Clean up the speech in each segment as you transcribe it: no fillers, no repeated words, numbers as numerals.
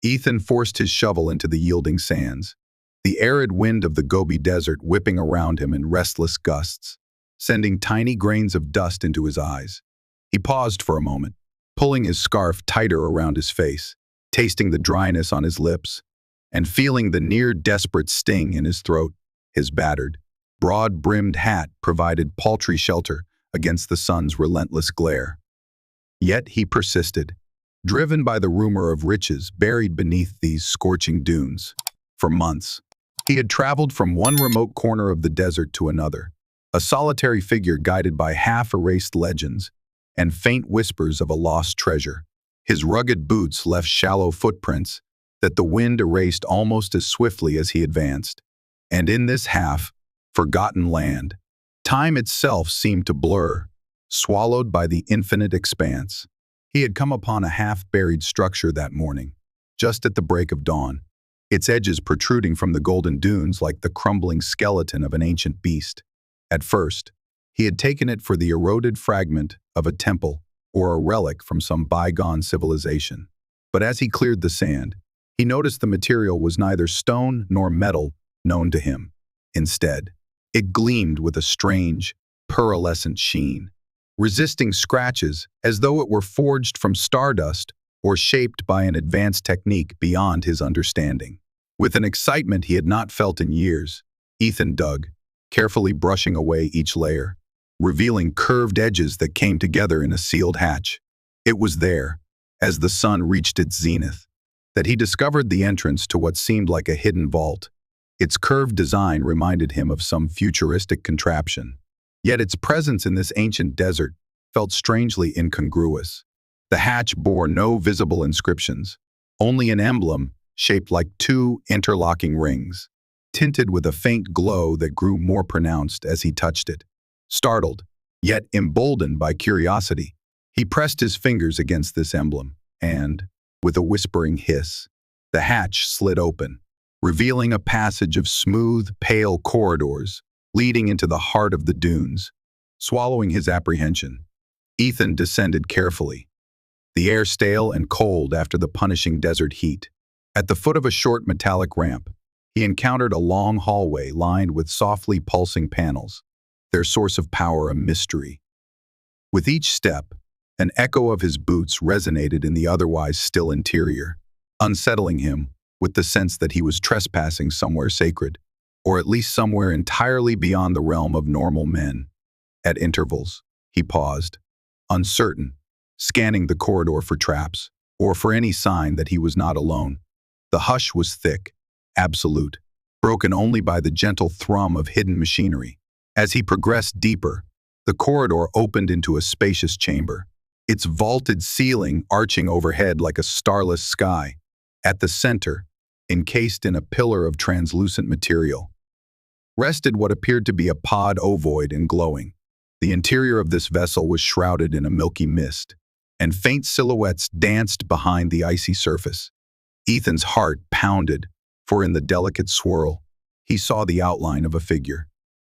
Ethan forced his shovel into the yielding sands, the arid wind of the Gobi Desert whipping around him in restless gusts, sending tiny grains of dust into his eyes. He paused for a moment, pulling his scarf tighter around his face, tasting the dryness on his lips, and feeling the near-desperate sting in his throat. His battered, broad-brimmed hat provided paltry shelter against the sun's relentless glare. Yet he persisted, driven by the rumor of riches buried beneath these scorching dunes. For months, he had traveled from one remote corner of the desert to another, a solitary figure guided by half-erased legends and faint whispers of a lost treasure. His rugged boots left shallow footprints that the wind erased almost as swiftly as he advanced. And in this half-forgotten land, time itself seemed to blur, swallowed by the infinite expanse. He had come upon a half-buried structure that morning, just at the break of dawn, its edges protruding from the golden dunes like the crumbling skeleton of an ancient beast. At first, he had taken it for the eroded fragment of a temple or a relic from some bygone civilization. But as he cleared the sand, he noticed the material was neither stone nor metal known to him. Instead, it gleamed with a strange, pearlescent sheen, resisting scratches as though it were forged from stardust or shaped by an advanced technique beyond his understanding. With an excitement he had not felt in years, Ethan dug, carefully brushing away each layer, revealing curved edges that came together in a sealed hatch. It was there, as the sun reached its zenith, that he discovered the entrance to what seemed like a hidden vault. Its curved design reminded him of some futuristic contraption. Yet its presence in this ancient desert felt strangely incongruous. The hatch bore no visible inscriptions, only an emblem shaped like two interlocking rings, tinted with a faint glow that grew more pronounced as he touched it. Startled, yet emboldened by curiosity, he pressed his fingers against this emblem, and, with a whispering hiss, the hatch slid open, revealing a passage of smooth, pale corridors leading into the heart of the dunes. Swallowing his apprehension, Ethan descended carefully, the air stale and cold after the punishing desert heat. At the foot of a short metallic ramp, he encountered a long hallway lined with softly pulsing panels, their source of power a mystery. With each step, an echo of his boots resonated in the otherwise still interior, unsettling him with the sense that he was trespassing somewhere sacred, or at least somewhere entirely beyond the realm of normal men. At intervals, he paused, uncertain, scanning the corridor for traps, or for any sign that he was not alone. The hush was thick, absolute, broken only by the gentle thrum of hidden machinery. As he progressed deeper, the corridor opened into a spacious chamber, its vaulted ceiling arching overhead like a starless sky. At the center, encased in a pillar of translucent material, rested what appeared to be a pod ovoid and glowing. The interior of this vessel was shrouded in a milky mist, and faint silhouettes danced behind the icy surface. Ethan's heart pounded, for in the delicate swirl, he saw the outline of a figure.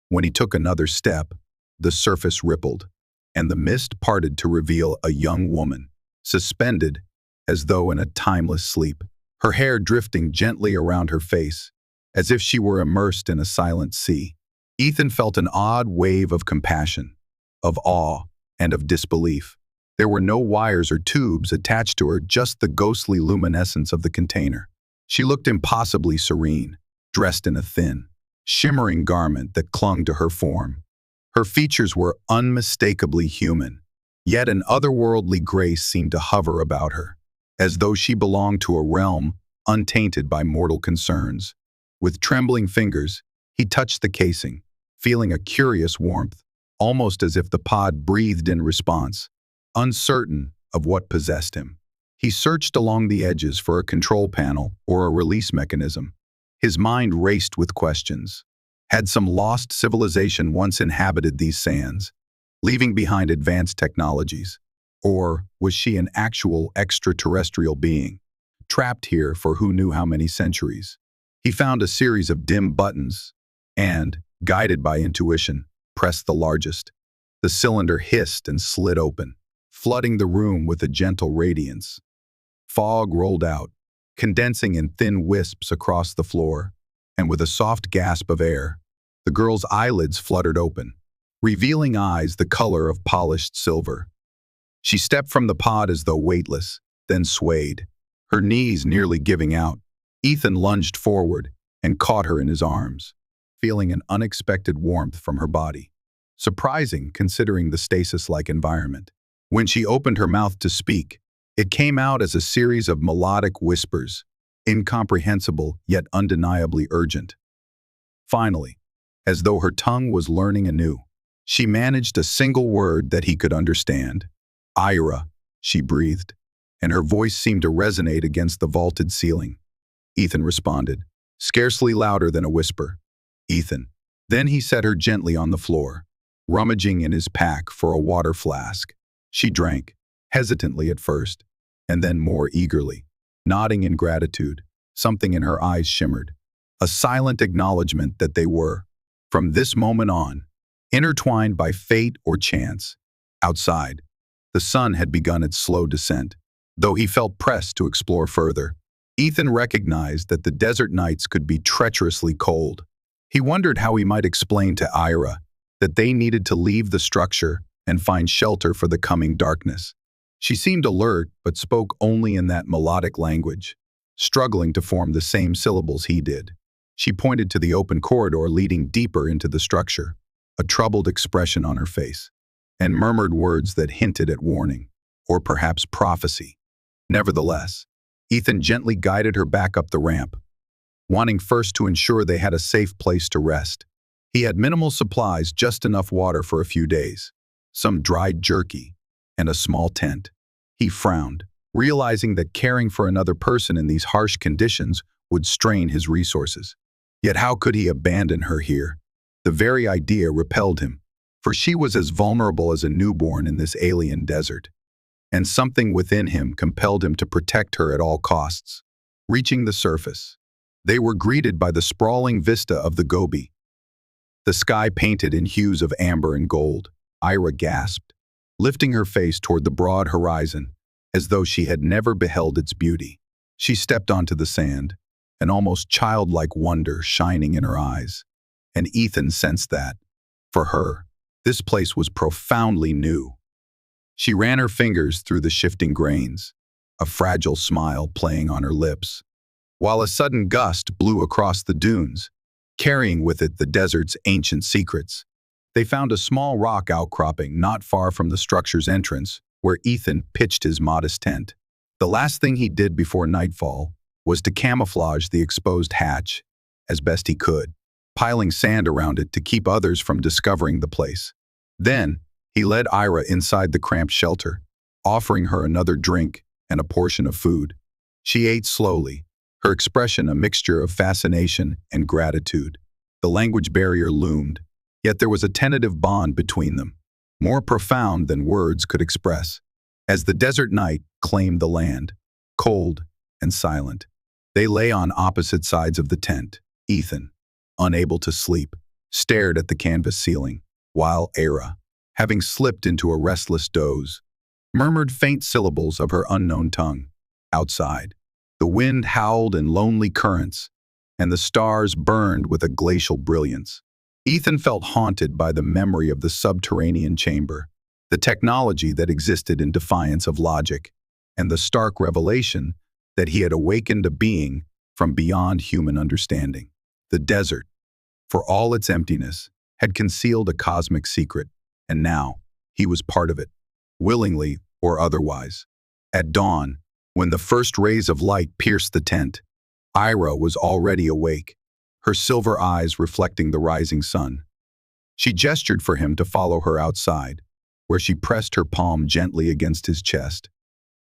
When he took another step, the surface rippled, and the mist parted to reveal a young woman, suspended as though in a timeless sleep, her hair drifting gently around her face, as if she were immersed in a silent sea. Ethan felt an odd wave of compassion, of awe, and of disbelief. There were no wires or tubes attached to her, just the ghostly luminescence of the container. She looked impossibly serene, dressed in a thin, shimmering garment that clung to her form. Her features were unmistakably human, yet an otherworldly grace seemed to hover about her, as though she belonged to a realm untainted by mortal concerns. With trembling fingers, he touched the casing, feeling a curious warmth, almost as if the pod breathed in response. Uncertain of what possessed him, he searched along the edges for a control panel or a release mechanism. His mind raced with questions. Had some lost civilization once inhabited these sands, leaving behind advanced technologies? Or was she an actual extraterrestrial being, trapped here for who knew how many centuries? He found a series of dim buttons and, guided by intuition, pressed the largest. The cylinder hissed and slid open, flooding the room with a gentle radiance. Fog rolled out, condensing in thin wisps across the floor, and with a soft gasp of air, the girl's eyelids fluttered open, revealing eyes the color of polished silver. She stepped from the pod as though weightless, then swayed, her knees nearly giving out. Ethan lunged forward and caught her in his arms, feeling an unexpected warmth from her body. Surprising considering the stasis-like environment. When she opened her mouth to speak, it came out as a series of melodic whispers, incomprehensible yet undeniably urgent. Finally, as though her tongue was learning anew, she managed a single word that he could understand. "Ayra," she breathed, and her voice seemed to resonate against the vaulted ceiling. Ethan responded, scarcely louder than a whisper. "Ethan." Then he set her gently on the floor, rummaging in his pack for a water flask. She drank, hesitantly at first, and then more eagerly, nodding in gratitude. Something in her eyes shimmered, a silent acknowledgement that they were, from this moment on, intertwined by fate or chance. Outside, the sun had begun its slow descent. Though he felt pressed to explore further, Ethan recognized that the desert nights could be treacherously cold. He wondered how he might explain to Ayra that they needed to leave the structure and find shelter for the coming darkness. She seemed alert but spoke only in that melodic language, struggling to form the same syllables he did. She pointed to the open corridor leading deeper into the structure, a troubled expression on her face, and murmured words that hinted at warning, or perhaps prophecy. Nevertheless, Ethan gently guided her back up the ramp, wanting first to ensure they had a safe place to rest. He had minimal supplies, just enough water for a few days, some dried jerky, and a small tent. He frowned, realizing that caring for another person in these harsh conditions would strain his resources. Yet how could he abandon her here? The very idea repelled him, for she was as vulnerable as a newborn in this alien desert, and something within him compelled him to protect her at all costs. Reaching the surface, they were greeted by the sprawling vista of the Gobi, the sky painted in hues of amber and gold. Ayra gasped, lifting her face toward the broad horizon, as though she had never beheld its beauty. She stepped onto the sand, an almost childlike wonder shining in her eyes, and Ethan sensed that, for her, this place was profoundly new. She ran her fingers through the shifting grains, a fragile smile playing on her lips, while a sudden gust blew across the dunes, carrying with it the desert's ancient secrets. They found a small rock outcropping not far from the structure's entrance, where Ethan pitched his modest tent. The last thing he did before nightfall was to camouflage the exposed hatch as best he could, piling sand around it to keep others from discovering the place. Then, he led Ayra inside the cramped shelter, offering her another drink and a portion of food. She ate slowly, her expression a mixture of fascination and gratitude. The language barrier loomed, yet there was a tentative bond between them, more profound than words could express. As the desert night claimed the land, cold and silent, they lay on opposite sides of the tent. Ethan, unable to sleep, stared at the canvas ceiling, while Ayra, having slipped into a restless doze, murmured faint syllables of her unknown tongue. Outside, the wind howled in lonely currents, and the stars burned with a glacial brilliance. Ethan felt haunted by the memory of the subterranean chamber, the technology that existed in defiance of logic, and the stark revelation that he had awakened a being from beyond human understanding. The desert, for all its emptiness, had concealed a cosmic secret, and now he was part of it, willingly or otherwise. At dawn, when the first rays of light pierced the tent, Ayra was already awake, her silver eyes reflecting the rising sun. She gestured for him to follow her outside, where she pressed her palm gently against his chest,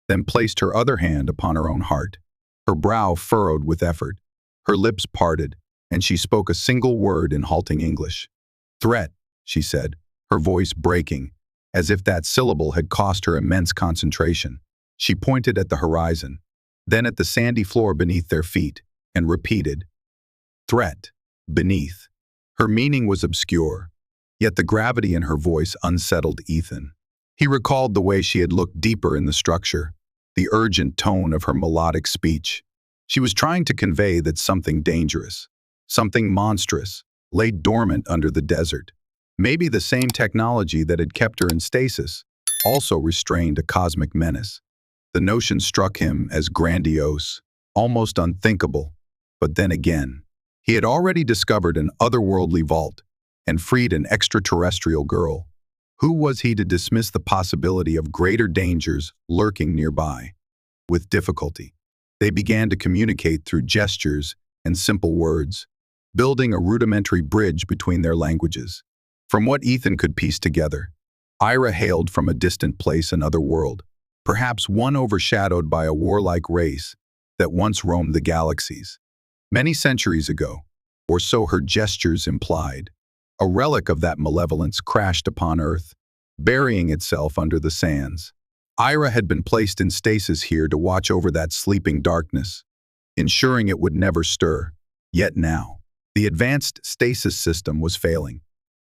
then placed her other hand upon her own heart. Her brow furrowed with effort, her lips parted, and she spoke a single word in halting English. "Threat," she said, her voice breaking, as if that syllable had cost her immense concentration. She pointed at the horizon, then at the sandy floor beneath their feet, and repeated, "Threat, beneath." Her meaning was obscure, yet the gravity in her voice unsettled Ethan. He recalled the way she had looked deeper in the structure, the urgent tone of her melodic speech. She was trying to convey that something dangerous, something monstrous, lay dormant under the desert. Maybe the same technology that had kept her in stasis also restrained a cosmic menace. The notion struck him as grandiose, almost unthinkable. But then again, he had already discovered an otherworldly vault and freed an extraterrestrial girl. Who was he to dismiss the possibility of greater dangers lurking nearby? With difficulty, they began to communicate through gestures and simple words, building a rudimentary bridge between their languages. From what Ethan could piece together, Ayra hailed from a distant place, another world, perhaps one overshadowed by a warlike race that once roamed the galaxies. Many centuries ago, or so her gestures implied, a relic of that malevolence crashed upon Earth, burying itself under the sands. Ayra had been placed in stasis here to watch over that sleeping darkness, ensuring it would never stir. Yet now, the advanced stasis system was failing,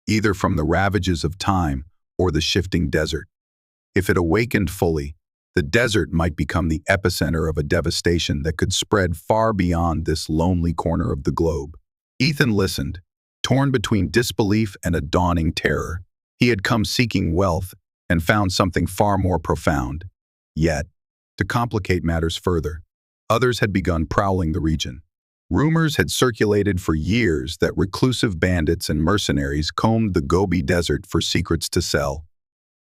either from the ravages of time or the shifting desert. If it awakened fully, the desert might become the epicenter of a devastation that could spread far beyond this lonely corner of the globe. Ethan listened, torn between disbelief and a dawning terror. He had come seeking wealth and found something far more profound. Yet, to complicate matters further, others had begun prowling the region. Rumors had circulated for years that reclusive bandits and mercenaries combed the Gobi desert for secrets to sell.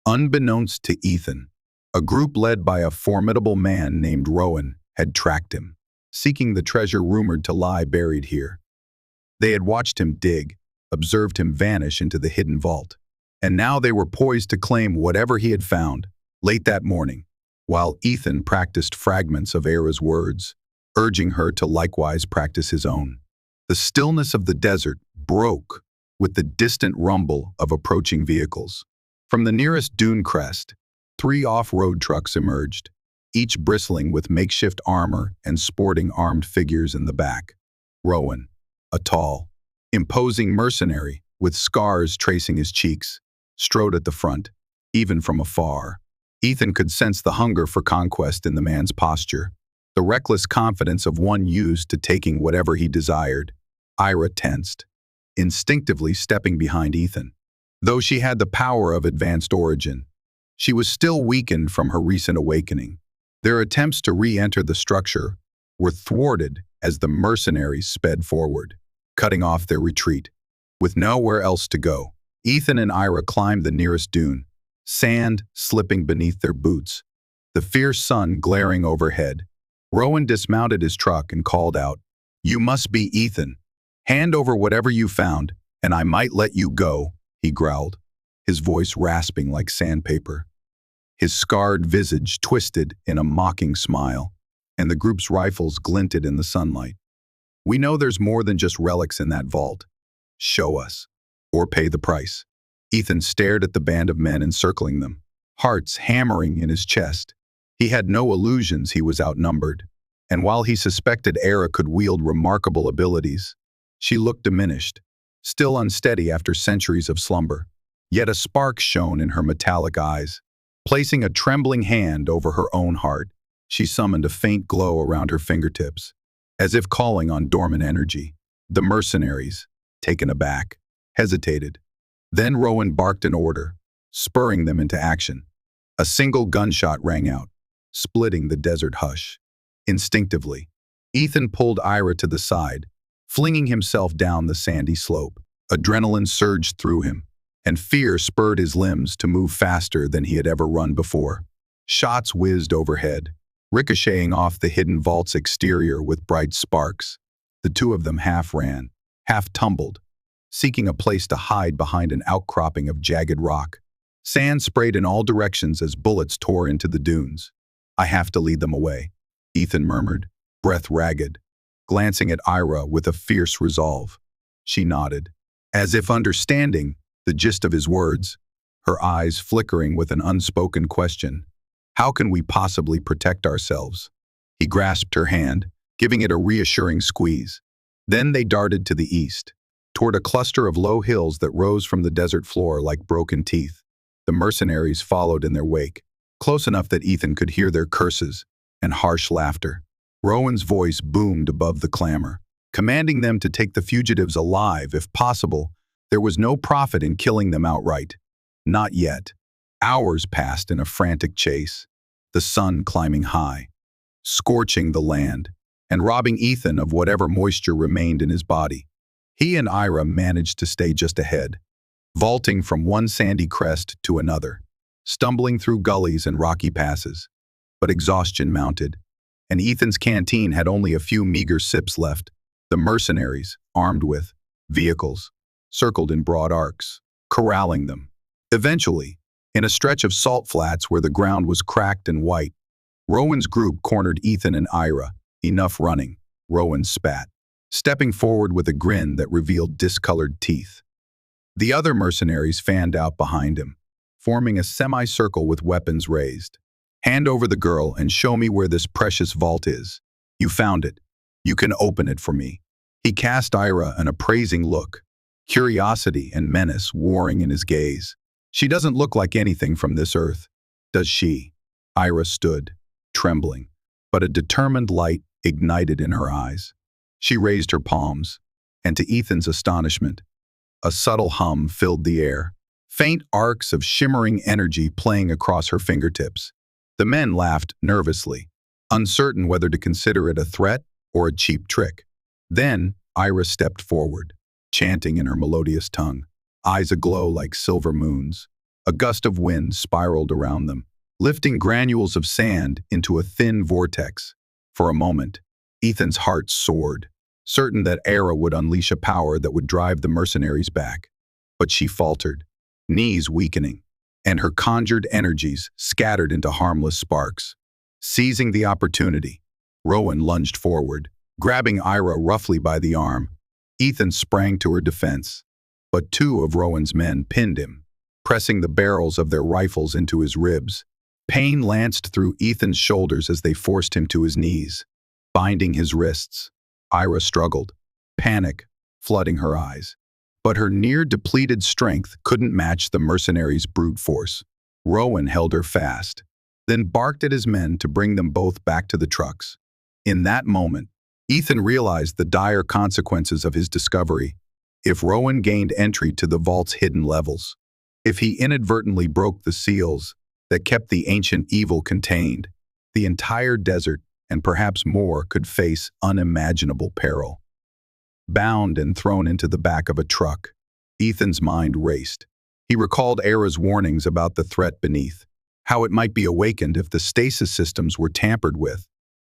Unbeknownst to Ethan, a group led by a formidable man named Rowan had tracked him, seeking the treasure rumored to lie buried here. They had watched him dig, observed him vanish into the hidden vault, and now they were poised to claim whatever he had found. Late that morning, while Ethan practiced fragments of Ayra's words, urging her to likewise practice his own, the stillness of the desert broke with the distant rumble of approaching vehicles. From the nearest dune crest, 3 off-road trucks emerged, each bristling with makeshift armor and sporting armed figures in the back. Rowan, a tall, imposing mercenary with scars tracing his cheeks, strode at the front. Even from afar, Ethan could sense the hunger for conquest in the man's posture, the reckless confidence of one used to taking whatever he desired. Ayra tensed, instinctively stepping behind Ethan. Though she had the power of advanced origin, she was still weakened from her recent awakening. Their attempts to re-enter the structure were thwarted as the mercenaries sped forward, cutting off their retreat. With nowhere else to go, Ethan and Ayra climbed the nearest dune, sand slipping beneath their boots, the fierce sun glaring overhead. Rowan dismounted his truck and called out, "You must be Ethan. Hand over whatever you found, and I might let you go," he growled, his voice rasping like sandpaper. His scarred visage twisted in a mocking smile, and the group's rifles glinted in the sunlight. "We know there's more than just relics in that vault. Show us, or pay the price." Ethan stared at the band of men encircling them, hearts hammering in his chest. He had no illusions he was outnumbered, and while he suspected Ayra could wield remarkable abilities, she looked diminished, still unsteady after centuries of slumber. Yet a spark shone in her metallic eyes. Placing a trembling hand over her own heart, she summoned a faint glow around her fingertips, as if calling on dormant energy. The mercenaries, taken aback, hesitated. Then Rowan barked an order, spurring them into action. A single gunshot rang out, splitting the desert hush. Instinctively, Ethan pulled Ayra to the side, flinging himself down the sandy slope. Adrenaline surged through him, and fear spurred his limbs to move faster than he had ever run before. Shots whizzed overhead, ricocheting off the hidden vault's exterior with bright sparks. The two of them half ran, half tumbled, seeking a place to hide behind an outcropping of jagged rock. Sand sprayed in all directions as bullets tore into the dunes. "I have to lead them away," Ethan murmured, breath ragged, glancing at Ayra with a fierce resolve. She nodded, as if understanding the gist of his words, her eyes flickering with an unspoken question. "How can we possibly protect ourselves?" He grasped her hand, giving it a reassuring squeeze. Then they darted to the east, toward a cluster of low hills that rose from the desert floor like broken teeth. The mercenaries followed in their wake, close enough that Ethan could hear their curses and harsh laughter. Rowan's voice boomed above the clamor, commanding them to take the fugitives alive if possible. There was no profit in killing them outright. Not yet. Hours passed in a frantic chase, the sun climbing high, scorching the land, and robbing Ethan of whatever moisture remained in his body. He and Ayra managed to stay just ahead, vaulting from one sandy crest to another, stumbling through gullies and rocky passes. But exhaustion mounted, and Ethan's canteen had only a few meager sips left. The mercenaries, armed with vehicles, circled in broad arcs, corralling them. Eventually, in a stretch of salt flats where the ground was cracked and white, Rowan's group cornered Ethan and Ayra. Enough running, Rowan spat, stepping forward with a grin that revealed discolored teeth. The other mercenaries fanned out behind him, forming a semicircle with weapons raised. Hand over the girl and show me where this precious vault is. You found it. You can open it for me. He cast Ayra an appraising look, curiosity and menace warring in his gaze. She doesn't look like anything from this earth, does she? Ayra stood, trembling, but a determined light ignited in her eyes. She raised her palms, and to Ethan's astonishment, a subtle hum filled the air, faint arcs of shimmering energy playing across her fingertips. The men laughed nervously, uncertain whether to consider it a threat or a cheap trick. Then Ayra stepped forward, chanting in her melodious tongue, eyes aglow like silver moons. A gust of wind spiraled around them, lifting granules of sand into a thin vortex. For a moment, Ethan's heart soared, certain that Ayra would unleash a power that would drive the mercenaries back. But she faltered, knees weakening, and her conjured energies scattered into harmless sparks. Seizing the opportunity, Rowan lunged forward, grabbing Ayra roughly by the arm. Ethan sprang to her defense, but two of Rowan's men pinned him, pressing the barrels of their rifles into his ribs. Pain lanced through Ethan's shoulders as they forced him to his knees, binding his wrists. Ayra struggled, panic flooding her eyes. But her near-depleted strength couldn't match the mercenaries' brute force. Rowan held her fast, then barked at his men to bring them both back to the trucks. In that moment, Ethan realized the dire consequences of his discovery. If Rowan gained entry to the vault's hidden levels, if he inadvertently broke the seals that kept the ancient evil contained, the entire desert, and perhaps more, could face unimaginable peril. Bound and thrown into the back of a truck, Ethan's mind raced. He recalled Ayra's warnings about the threat beneath, how it might be awakened if the stasis systems were tampered with.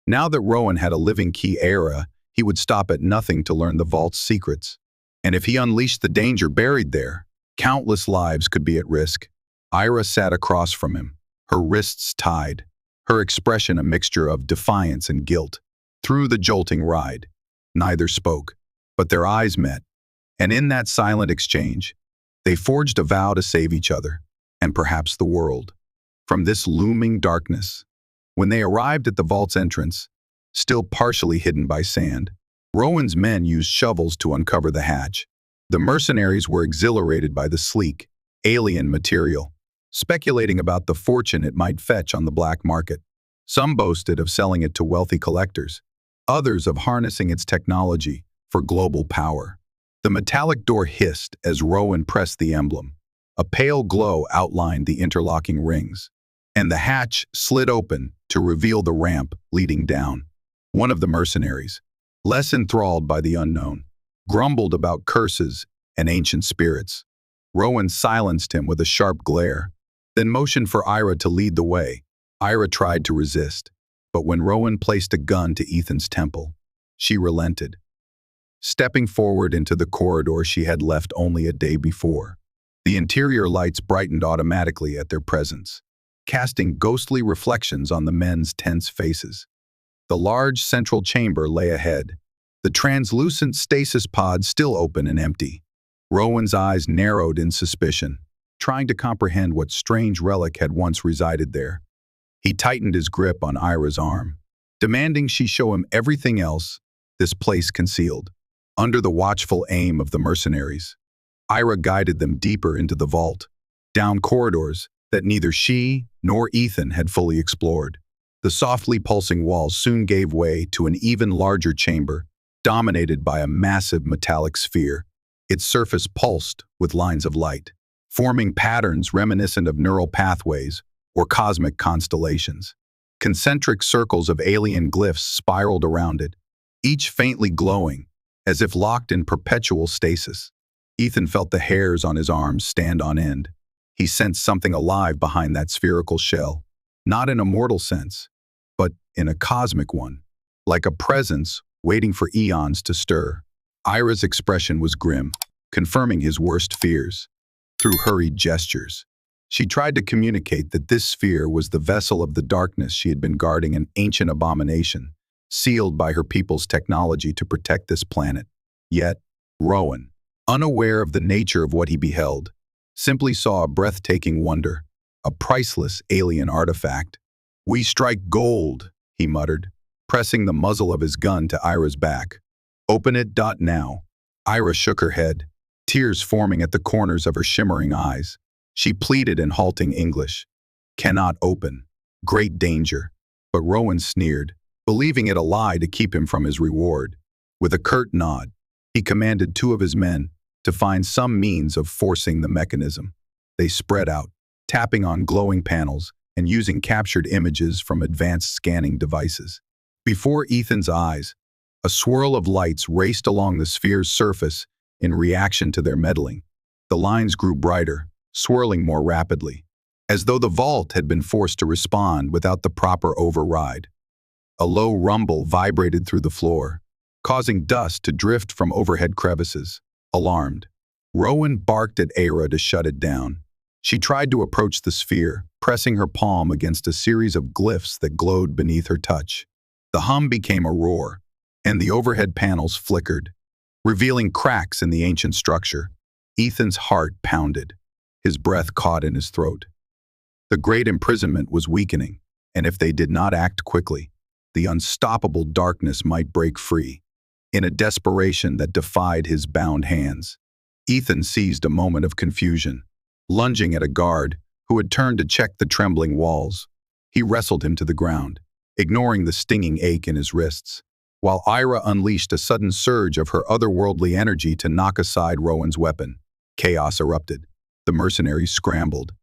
Now that Rowan had a living key Ayra, he would stop at nothing to learn the vault's secrets. And if he unleashed the danger buried there, countless lives could be at risk. Ayra sat across from him, her wrists tied, her expression a mixture of defiance and guilt. Through the jolting ride, neither spoke, but their eyes met, and in that silent exchange, they forged a vow to save each other, and perhaps the world, from this looming darkness. When they arrived at the vault's entrance, still partially hidden by sand, Rowan's men used shovels to uncover the hatch. The mercenaries were exhilarated by the sleek, alien material, speculating about the fortune it might fetch on the black market. Some boasted of selling it to wealthy collectors, others of harnessing its technology for global power. The metallic door hissed as Rowan pressed the emblem. A pale glow outlined the interlocking rings, and the hatch slid open to reveal the ramp leading down. One of the mercenaries, less enthralled by the unknown, grumbled about curses and ancient spirits. Rowan silenced him with a sharp glare, then motioned for Ayra to lead the way. Ayra tried to resist, but when Rowan placed a gun to Ethan's temple, she relented, stepping forward into the corridor she had left only a day before. The interior lights brightened automatically at their presence, casting ghostly reflections on the men's tense faces. The large central chamber lay ahead, the translucent stasis pod still open and empty. Rowan's eyes narrowed in suspicion, trying to comprehend what strange relic had once resided there. He tightened his grip on Ayra's arm, demanding she show him everything else this place concealed. Under the watchful aim of the mercenaries, Ayra guided them deeper into the vault, down corridors that neither she nor Ethan had fully explored. The softly pulsing walls soon gave way to an even larger chamber, dominated by a massive metallic sphere. Its surface pulsed with lines of light, forming patterns reminiscent of neural pathways or cosmic constellations. Concentric circles of alien glyphs spiraled around it, each faintly glowing, as if locked in perpetual stasis. Ethan felt the hairs on his arms stand on end. He sensed something alive behind that spherical shell, not in a mortal sense, but in a cosmic one, like a presence waiting for eons to stir. Ayra's expression was grim, confirming his worst fears. Through hurried gestures, she tried to communicate that this sphere was the vessel of the darkness she had been guarding, an ancient abomination, sealed by her people's technology to protect this planet. Yet, Rowan, unaware of the nature of what he beheld, simply saw a breathtaking wonder, a priceless alien artifact. "We strike gold," he muttered, pressing the muzzle of his gun to Ayra's back. "Open it. Now." Ayra shook her head, tears forming at the corners of her shimmering eyes. She pleaded in halting English. "Cannot open. Great danger." But Rowan sneered, believing it a lie to keep him from his reward. With a curt nod, he commanded two of his men to find some means of forcing the mechanism. They spread out, tapping on glowing panels and using captured images from advanced scanning devices. Before Ethan's eyes, a swirl of lights raced along the sphere's surface in reaction to their meddling. The lines grew brighter, swirling more rapidly, as though the vault had been forced to respond without the proper override. A low rumble vibrated through the floor, causing dust to drift from overhead crevices. Alarmed, Rowan barked at Ayra to shut it down. She tried to approach the sphere, pressing her palm against a series of glyphs that glowed beneath her touch. The hum became a roar, and the overhead panels flickered, revealing cracks in the ancient structure. Ethan's heart pounded. His breath caught in his throat. The great imprisonment was weakening, and if they did not act quickly, the unstoppable darkness might break free. In a desperation that defied his bound hands, Ethan seized a moment of confusion. Lunging at a guard who had turned to check the trembling walls, he wrestled him to the ground, ignoring the stinging ache in his wrists, while Ayra unleashed a sudden surge of her otherworldly energy to knock aside Rowan's weapon. Chaos erupted. The mercenaries scrambled,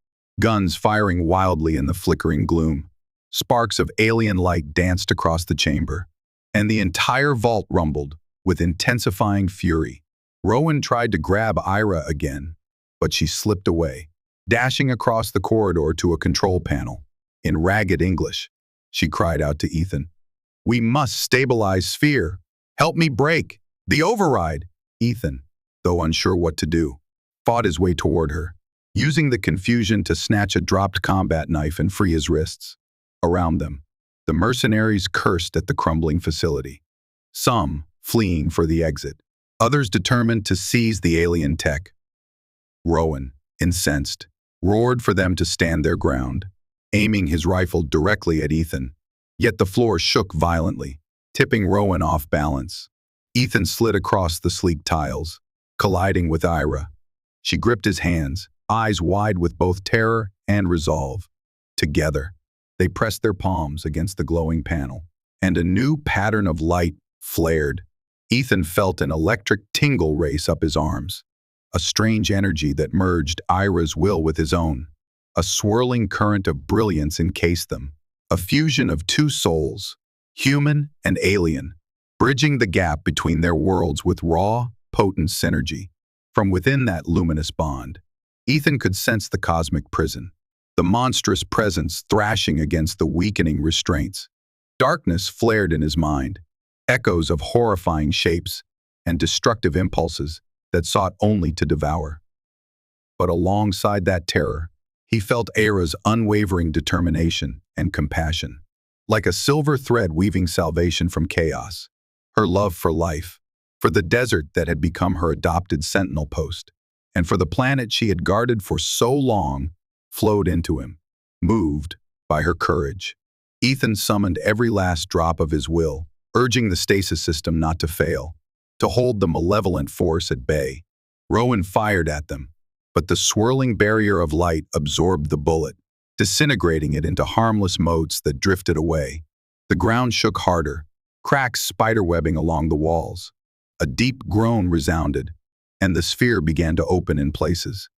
guns firing wildly in the flickering gloom. Sparks of alien light danced across the chamber, and the entire vault rumbled with intensifying fury. Rowan tried to grab Ayra again, but she slipped away, dashing across the corridor to a control panel. In ragged English, she cried out to Ethan, "We must stabilize sphere. Help me break the override." Ethan, though unsure what to do, fought his way toward her, using the confusion to snatch a dropped combat knife and free his wrists. Around them, the mercenaries cursed at the crumbling facility, some fleeing for the exit, others determined to seize the alien tech. Rowan, incensed, roared for them to stand their ground, aiming his rifle directly at Ethan. Yet the floor shook violently, tipping Rowan off balance. Ethan slid across the sleek tiles, colliding with Ayra. She gripped his hands, eyes wide with both terror and resolve. Together, they pressed their palms against the glowing panel, and a new pattern of light flared. Ethan felt an electric tingle race up his arms, a strange energy that merged Ayra's will with his own. A swirling current of brilliance encased them, a fusion of two souls, human and alien, bridging the gap between their worlds with raw, potent synergy. From within that luminous bond, Ethan could sense the cosmic prison, the monstrous presence thrashing against the weakening restraints. Darkness flared in his mind, echoes of horrifying shapes and destructive impulses that sought only to devour. But alongside that terror, he felt Ayra's unwavering determination and compassion, like a silver thread weaving salvation from chaos. Her love for life, for the desert that had become her adopted sentinel post, and for the planet she had guarded for so long, flowed into him, moved by her courage. Ethan summoned every last drop of his will, urging the stasis system not to fail, to hold the malevolent force at bay. Rowan fired at them, but the swirling barrier of light absorbed the bullet, disintegrating it into harmless motes that drifted away. The ground shook harder, cracks spiderwebbing along the walls. A deep groan resounded, and the sphere began to open in places,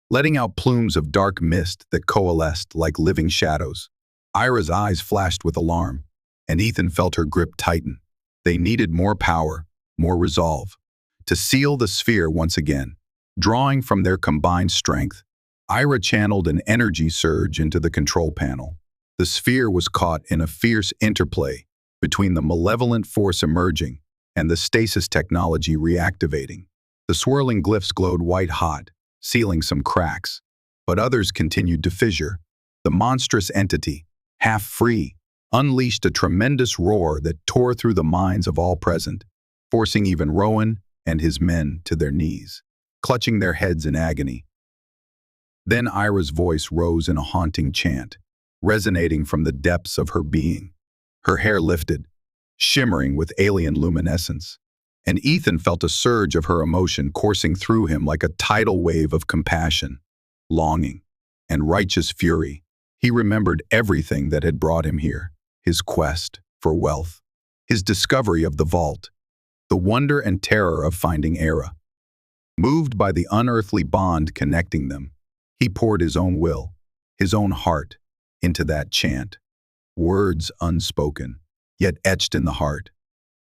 letting out plumes of dark mist that coalesced like living shadows. Ayra's eyes flashed with alarm, and Ethan felt her grip tighten. They needed more power, more resolve, to seal the sphere once again. Drawing from their combined strength, Ayra channeled an energy surge into the control panel. The sphere was caught in a fierce interplay between the malevolent force emerging and the stasis technology reactivating. The swirling glyphs glowed white-hot, sealing some cracks, but others continued to fissure. The monstrous entity, half free, unleashed a tremendous roar that tore through the minds of all present, forcing even Rowan and his men to their knees, clutching their heads in agony. Then Ayra's voice rose in a haunting chant, resonating from the depths of her being. Her hair lifted, shimmering with alien luminescence, and Ethan felt a surge of her emotion coursing through him like a tidal wave of compassion, longing, and righteous fury. He remembered everything that had brought him here, his quest for wealth, his discovery of the vault, the wonder and terror of finding Ayra. Moved by the unearthly bond connecting them, he poured his own will, his own heart, into that chant. Words unspoken, yet etched in the heart,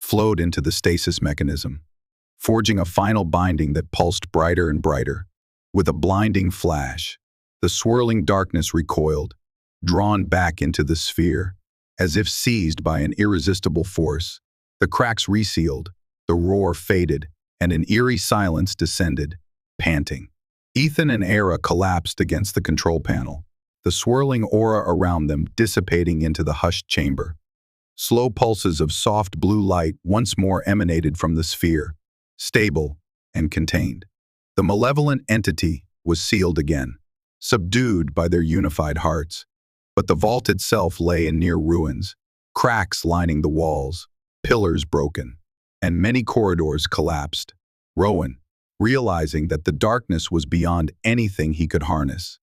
flowed into the stasis mechanism, forging a final binding that pulsed brighter and brighter. With a blinding flash, the swirling darkness recoiled, drawn back into the sphere, as if seized by an irresistible force. The cracks resealed, the roar faded, and an eerie silence descended, panting. Ethan and Ayra collapsed against the control panel, the swirling aura around them dissipating into the hushed chamber. Slow pulses of soft blue light once more emanated from the sphere, stable and contained. The malevolent entity was sealed again, subdued by their unified hearts. But the vault itself lay in near ruins, cracks lining the walls, pillars broken, and many corridors collapsed. Rowan, realizing that the darkness was beyond anything he could harness,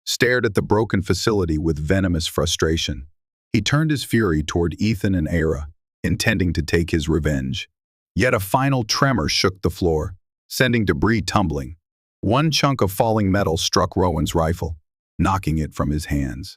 stared at the broken facility with venomous frustration. He turned his fury toward Ethan and Ayra, intending to take his revenge. Yet a final tremor shook the floor, sending debris tumbling. One chunk of falling metal struck Rowan's rifle, knocking it from his hands.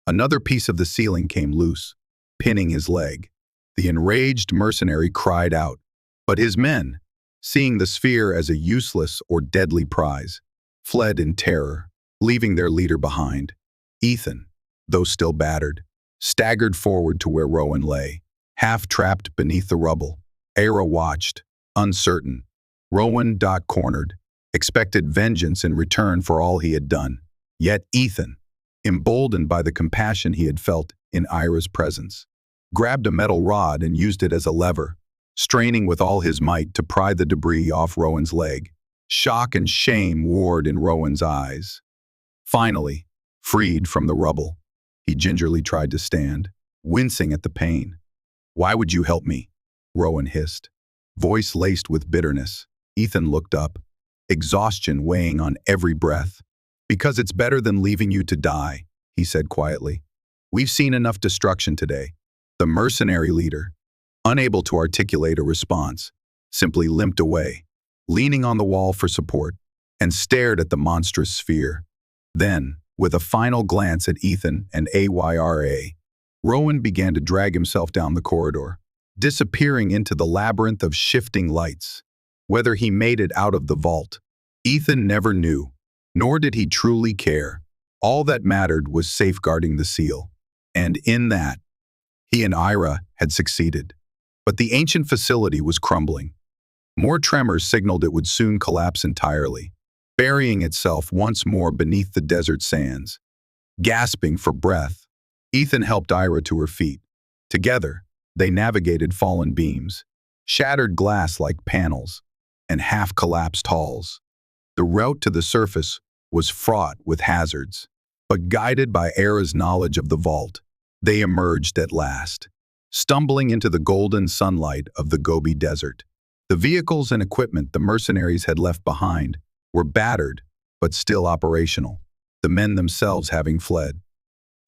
Another piece of the ceiling came loose, pinning his leg. The enraged mercenary cried out, but his men, seeing the sphere as a useless or deadly prize, fled in terror, leaving their leader behind. Ethan, though still battered, staggered forward to where Rowan lay, half trapped beneath the rubble. Ayra watched, uncertain. Rowan, cornered, expected vengeance in return for all he had done. Yet Ethan, emboldened by the compassion he had felt in Ayra's presence, grabbed a metal rod and used it as a lever, straining with all his might to pry the debris off Rowan's leg. Shock and shame warred in Rowan's eyes. Finally, freed from the rubble, he gingerly tried to stand, wincing at the pain. "Why would you help me?" Rowan hissed, voice laced with bitterness. Ethan looked up, exhaustion weighing on every breath. "Because it's better than leaving you to die," he said quietly. "We've seen enough destruction today." The mercenary leader, unable to articulate a response, simply limped away, leaning on the wall for support, and stared at the monstrous sphere. Then, with a final glance at Ethan and Ayra, Rowan began to drag himself down the corridor, disappearing into the labyrinth of shifting lights. Whether he made it out of the vault, Ethan never knew, nor did he truly care. All that mattered was safeguarding the seal. And in that, he and Ayra had succeeded. But the ancient facility was crumbling. More tremors signaled it would soon collapse entirely, burying itself once more beneath the desert sands. Gasping for breath, Ethan helped Ayra to her feet. Together, they navigated fallen beams, shattered glass like panels, and half-collapsed halls. The route to the surface was fraught with hazards, but guided by Ayra's knowledge of the vault, they emerged at last, stumbling into the golden sunlight of the Gobi desert. The vehicles and equipment the mercenaries had left behind were battered but still operational, the men themselves having fled.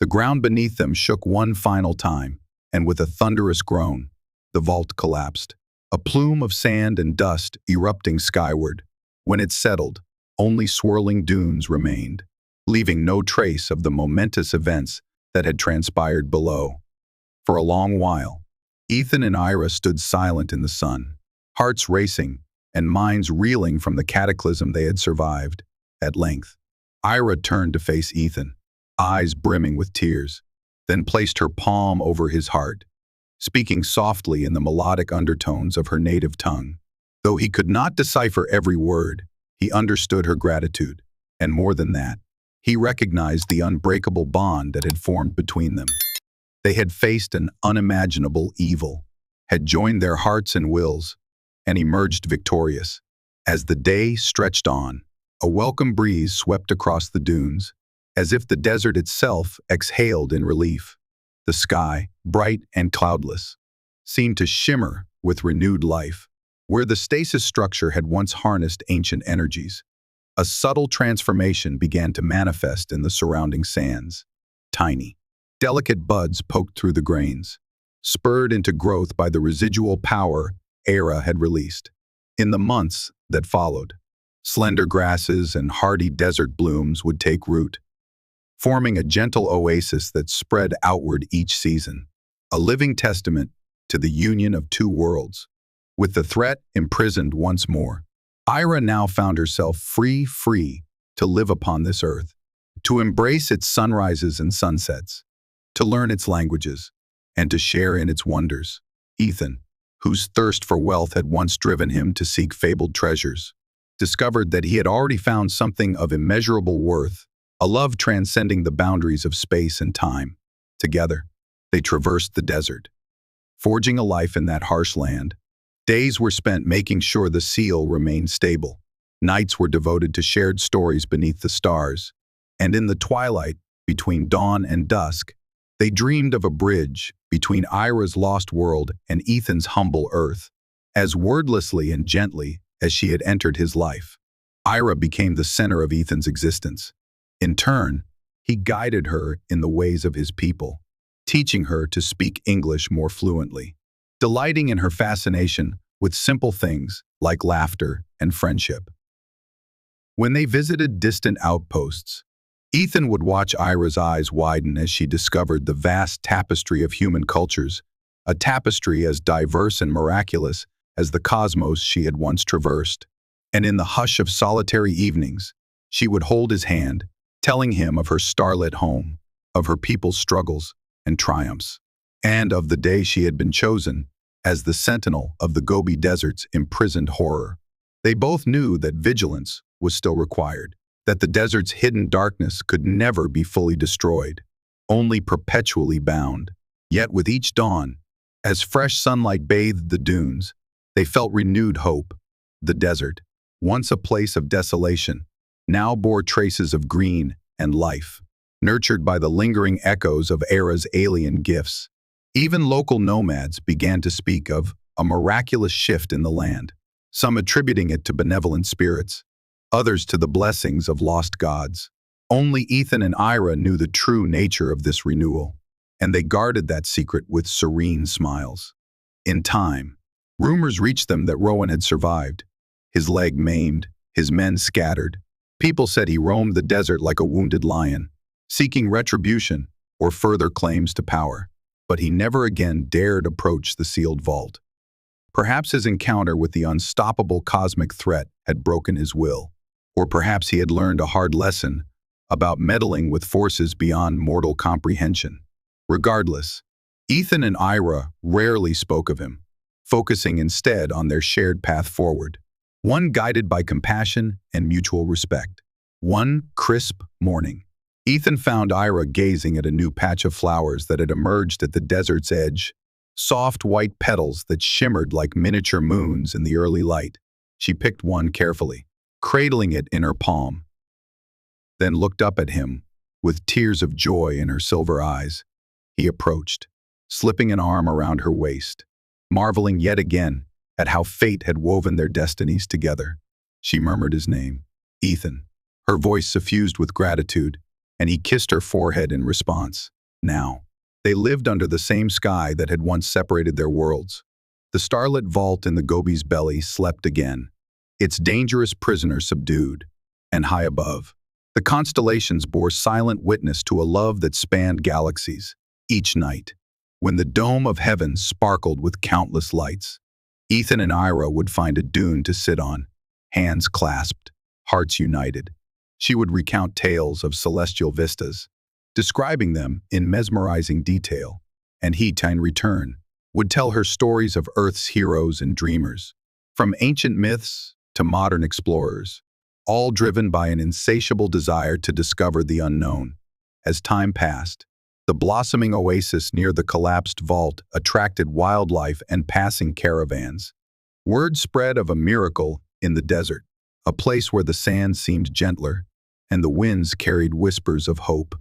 The ground beneath them shook one final time, and with a thunderous groan, the vault collapsed, a plume of sand and dust erupting skyward. When it settled, only swirling dunes remained, leaving no trace of the momentous events that had transpired below. For a long while, Ethan and Ayra stood silent in the sun, hearts racing and minds reeling from the cataclysm they had survived. At length, Ayra turned to face Ethan, eyes brimming with tears, then placed her palm over his heart, speaking softly in the melodic undertones of her native tongue. Though he could not decipher every word, he understood her gratitude, and more than that, he recognized the unbreakable bond that had formed between them. They had faced an unimaginable evil, had joined their hearts and wills, and emerged victorious. As the day stretched on, a welcome breeze swept across the dunes, as if the desert itself exhaled in relief. The sky, bright and cloudless, seemed to shimmer with renewed life. Where the stasis structure had once harnessed ancient energies, a subtle transformation began to manifest in the surrounding sands. Tiny, delicate buds poked through the grains, spurred into growth by the residual power Ayra had released. In the months that followed, slender grasses and hardy desert blooms would take root, forming a gentle oasis that spread outward each season, a living testament to the union of two worlds. With the threat imprisoned once more, Ayra now found herself free to live upon this earth, to embrace its sunrises and sunsets, to learn its languages, and to share in its wonders. Ethan, whose thirst for wealth had once driven him to seek fabled treasures, discovered that he had already found something of immeasurable worth, a love transcending the boundaries of space and time. Together, they traversed the desert, forging a life in that harsh land. Days were spent making sure the seal remained stable. Nights were devoted to shared stories beneath the stars. And in the twilight, between dawn and dusk, they dreamed of a bridge between Ayra's lost world and Ethan's humble earth. As wordlessly and gently as she had entered his life, Ayra became the center of Ethan's existence. In turn, he guided her in the ways of his people, teaching her to speak English more fluently, delighting in her fascination with simple things like laughter and friendship. When they visited distant outposts, Ethan would watch Ayra's eyes widen as she discovered the vast tapestry of human cultures, a tapestry as diverse and miraculous as the cosmos she had once traversed. And in the hush of solitary evenings, she would hold his hand, telling him of her starlit home, of her people's struggles and triumphs, and of the day she had been chosen as the sentinel of the Gobi Desert's imprisoned horror. They both knew that vigilance was still required, that the desert's hidden darkness could never be fully destroyed, only perpetually bound. Yet with each dawn, as fresh sunlight bathed the dunes, they felt renewed hope. The desert, once a place of desolation, now bore traces of green and life, nurtured by the lingering echoes of Ayra's alien gifts. Even local nomads began to speak of a miraculous shift in the land, some attributing it to benevolent spirits, others to the blessings of lost gods. Only Ethan and Ayra knew the true nature of this renewal, and they guarded that secret with serene smiles. In time, rumors reached them that Rowan had survived, his leg maimed, his men scattered. People said he roamed the desert like a wounded lion, seeking retribution or further claims to power. But he never again dared approach the sealed vault. Perhaps his encounter with the unstoppable cosmic threat had broken his will, or perhaps he had learned a hard lesson about meddling with forces beyond mortal comprehension. Regardless, Ethan and Ayra rarely spoke of him, focusing instead on their shared path forward, one guided by compassion and mutual respect. One crisp morning, Ethan found Ayra gazing at a new patch of flowers that had emerged at the desert's edge, soft white petals that shimmered like miniature moons in the early light. She picked one carefully, cradling it in her palm, then looked up at him with tears of joy in her silver eyes. He approached, slipping an arm around her waist, marveling yet again at how fate had woven their destinies together. She murmured his name, Ethan, her voice suffused with gratitude. and he kissed her forehead in response. Now, they lived under the same sky that had once separated their worlds. The starlit vault in the Gobi's belly slept again, its dangerous prisoner subdued, and high above, the constellations bore silent witness to a love that spanned galaxies. Each night, when the dome of heaven sparkled with countless lights, Ethan and Ayra would find a dune to sit on, hands clasped, hearts united. She would recount tales of celestial vistas, describing them in mesmerizing detail, and he, in return, would tell her stories of Earth's heroes and dreamers, from ancient myths to modern explorers, all driven by an insatiable desire to discover the unknown. As time passed, the blossoming oasis near the collapsed vault attracted wildlife and passing caravans. Word spread of a miracle in the desert, a place where the sand seemed gentler and the winds carried whispers of hope.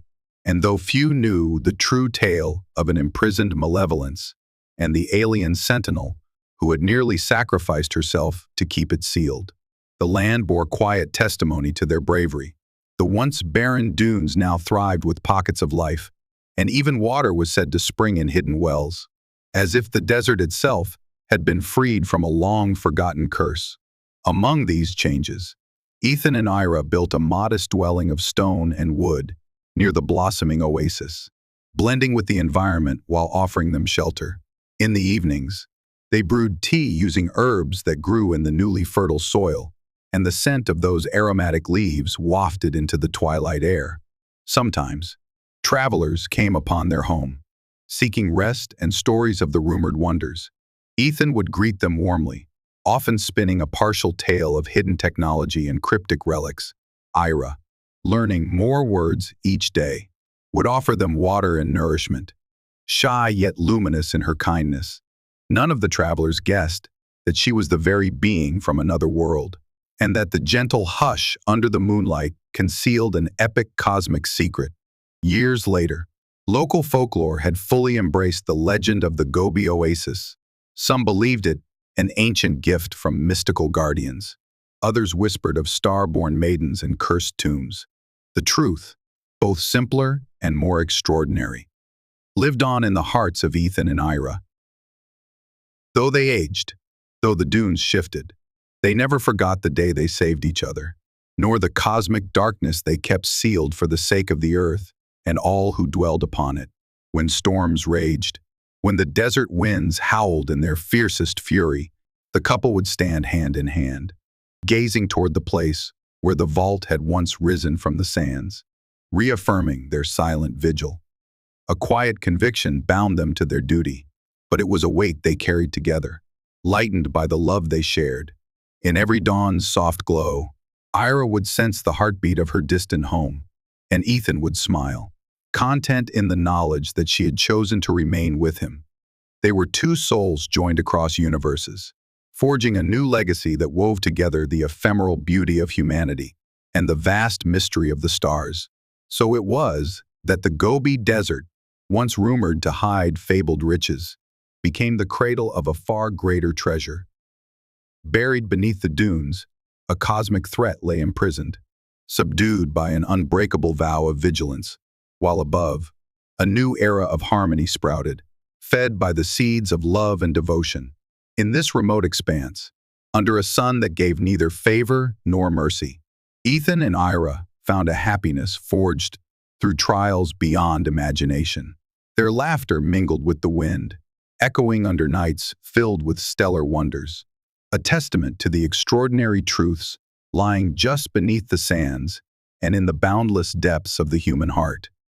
And though few knew the true tale of an imprisoned malevolence and the alien sentinel who had nearly sacrificed herself to keep it sealed, the land bore quiet testimony to their bravery. The once barren dunes now thrived with pockets of life, and even water was said to spring in hidden wells, as if the desert itself had been freed from a long-forgotten curse. Among these changes, Ethan and Ayra built a modest dwelling of stone and wood near the blossoming oasis, blending with the environment while offering them shelter. In the evenings, they brewed tea using herbs that grew in the newly fertile soil, and the scent of those aromatic leaves wafted into the twilight air. Sometimes, travelers came upon their home, seeking rest and stories of the rumored wonders. Ethan would greet them warmly, often spinning a partial tale of hidden technology and cryptic relics. Ayra, learning more words each day, would offer them water and nourishment, shy yet luminous in her kindness. None of the travelers guessed that she was the very being from another world, and that the gentle hush under the moonlight concealed an epic cosmic secret. Years later, local folklore had fully embraced the legend of the Gobi Oasis. Some believed it an ancient gift from mystical guardians. Others whispered of star-born maidens and cursed tombs. The truth, both simpler and more extraordinary, lived on in the hearts of Ethan and Ayra. Though they aged, though the dunes shifted, they never forgot the day they saved each other, nor the cosmic darkness they kept sealed for the sake of the earth and all who dwelled upon it. When storms raged, when the desert winds howled in their fiercest fury, the couple would stand hand in hand, gazing toward the place where the vault had once risen from the sands, reaffirming their silent vigil. A quiet conviction bound them to their duty, but it was a weight they carried together, lightened by the love they shared. In every dawn's soft glow, Ayra would sense the heartbeat of her distant home, and Ethan would smile, content in the knowledge that she had chosen to remain with him. They were two souls joined across universes, forging a new legacy that wove together the ephemeral beauty of humanity and the vast mystery of the stars. So it was that the Gobi Desert, once rumored to hide fabled riches, became the cradle of a far greater treasure. Buried beneath the dunes, a cosmic threat lay imprisoned, subdued by an unbreakable vow of vigilance, while above, a new era of harmony sprouted, fed by the seeds of love and devotion. In this remote expanse, under a sun that gave neither favor nor mercy, Ethan and Ayra found a happiness forged through trials beyond imagination. Their laughter mingled with the wind, echoing under nights filled with stellar wonders, a testament to the extraordinary truths lying just beneath the sands and in the boundless depths of the human heart.